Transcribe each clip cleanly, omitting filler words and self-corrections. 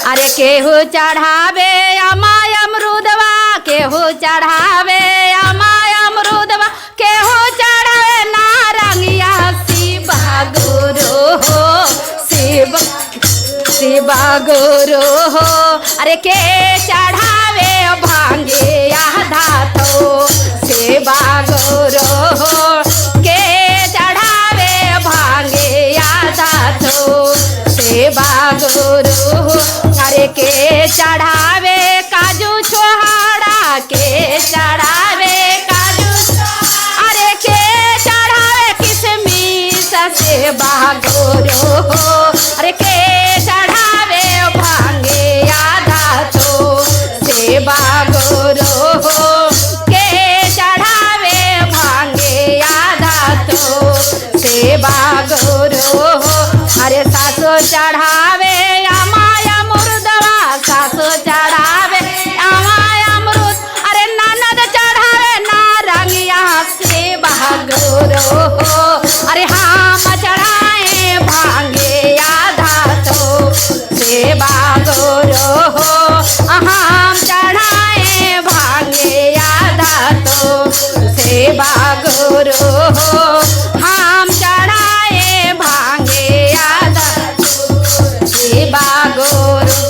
अरे केहू चढ़ावे अमाय अमरूदवा, केहू चढ़ावे अमाय अमरूदवा, केहू चढ़ावे नारंगिया। शिवा गुरु हो, शिवा गुरु हो। अरे के चढ़ावे भांगे आधा तो शिवा गुरु हो, के चढ़ावे भांगे आधा तो शिवा गुरु हो। अरे के चढ़ावे काजू छोहाड़ा, के चढ़ावे काजू, अरे के चढ़ावे किशमिश शिवा गुरु हो। अरे के चढ़ावे भांगे आधा तो शिवा गुरु हो, के चढ़ावे भांगे आधा तो शिवा गुरु हो। अरे सासो चढ़ावे अमाय अमरूदवा, सासो चढ़ावे अमाय अमरूद, अरे ननद चढ़ावे नारंगिया। शिवा गुरु हो। अरे हम चढ़ाए भांगे आधा तो शिवा गुरु हो, हम चढ़ाए भांगे आधा तो शिवा गुरु हो, हम चढ़ाए भांगे आधा शिवा गुरु।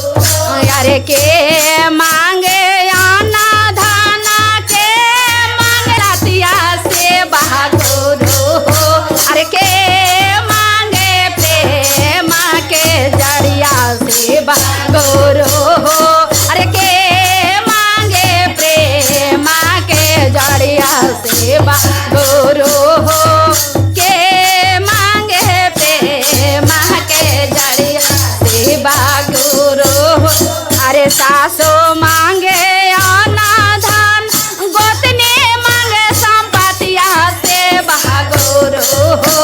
अरे के मांगे आना धाना, के मांगे रतिया शिवा गुरु हो। अरे के मांगे प्रेम के जड़िया शिवा गुरु हो। अरे के मांगे प्रेम के जड़िया शिवा गुरु हो, के मांगे प्रेम के जड़िया शिवा गुरु हो। अरे सासो मांगे आना धान, गोतनी मांगे संपतिया शिवा गुरु हो,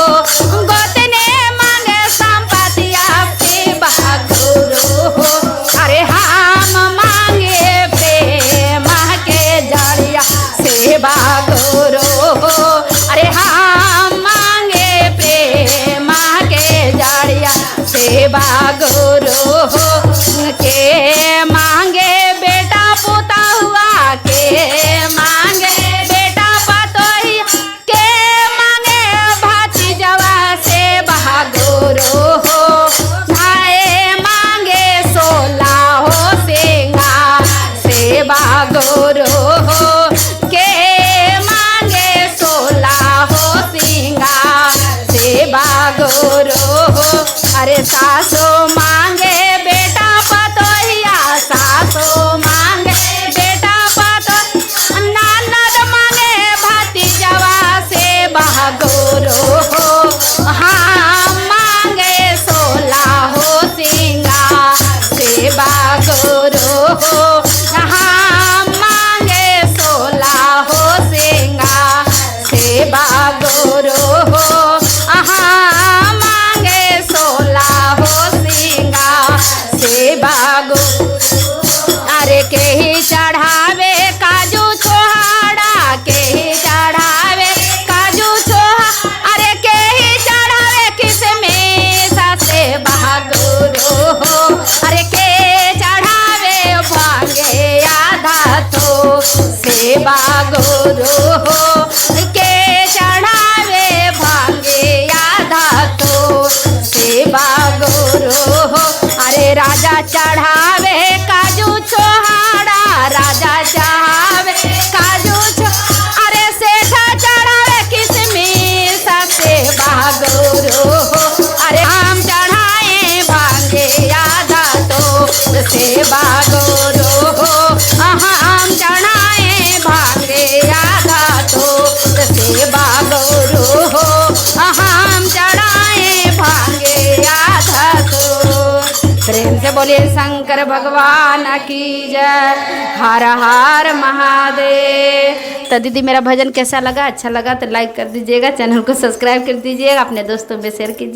गोतनी मांगे संपतिया शिवा गुरु हो। अरे हम मांगे प्रेम के जड़िया शिवा गुरु हो। अरे हम मांगे प्रेम के जड़िया शिवा गुरु हो। के मांगे बेटा पोता हुआ, के मांगे बेटा पतोहिया, के मांगे भतीजवा शिवा गुरु हो। भाई मांगे 16 हो सिंगार शिवा गुरु हो, के मांगे 16 हो सिंगार शिवा गुरु हो। अरे सासो मांगे बेटा पतोहिया, सासो मांगे बेटा पतो, ननद मांगे भतीजवा शिवा गुरु हो, हम मांगे 16 हो सिंगार शिवा गुरु हो, हम मांगे 16 हो सिंगार शिवा गुरु हो, हम मांगे 16 हो सिंगार शिवा गुरु। अरे के ही चढ़ावे काजू छोहाड़ा, के ही चढ़ावे काजू छोहा, अरे के ही चढ़ावे किशमिश शिवा गुरु हो। अरे के चढ़ावे भांगे आधा तो शिवा गुरु हो, के चढ़ावे भांगे आधा तो शिवा गुरु हो। अरे राजा चढ़ावे काजू छोहाड़ा, राजा चढ़ावे काजू छो, अरे सेठा चढ़ावे किशमिश शिवा गुरु हो। अरे हम चढ़ाए भांगे आधा तो शिवा गुरु हो, हम चढ़ाए भांगे आधा तो शिवा गुरु हो, हम चढ़ाए भांगे आधा तो। प्रेम से बोलिए शंकर भगवान की जय। हर हर महादेव। तो दीदी मेरा भजन कैसा लगा, अच्छा लगा तो लाइक कर दीजिएगा, चैनल को सब्सक्राइब कर दीजिएगा, अपने दोस्तों में शेयर कीजिए।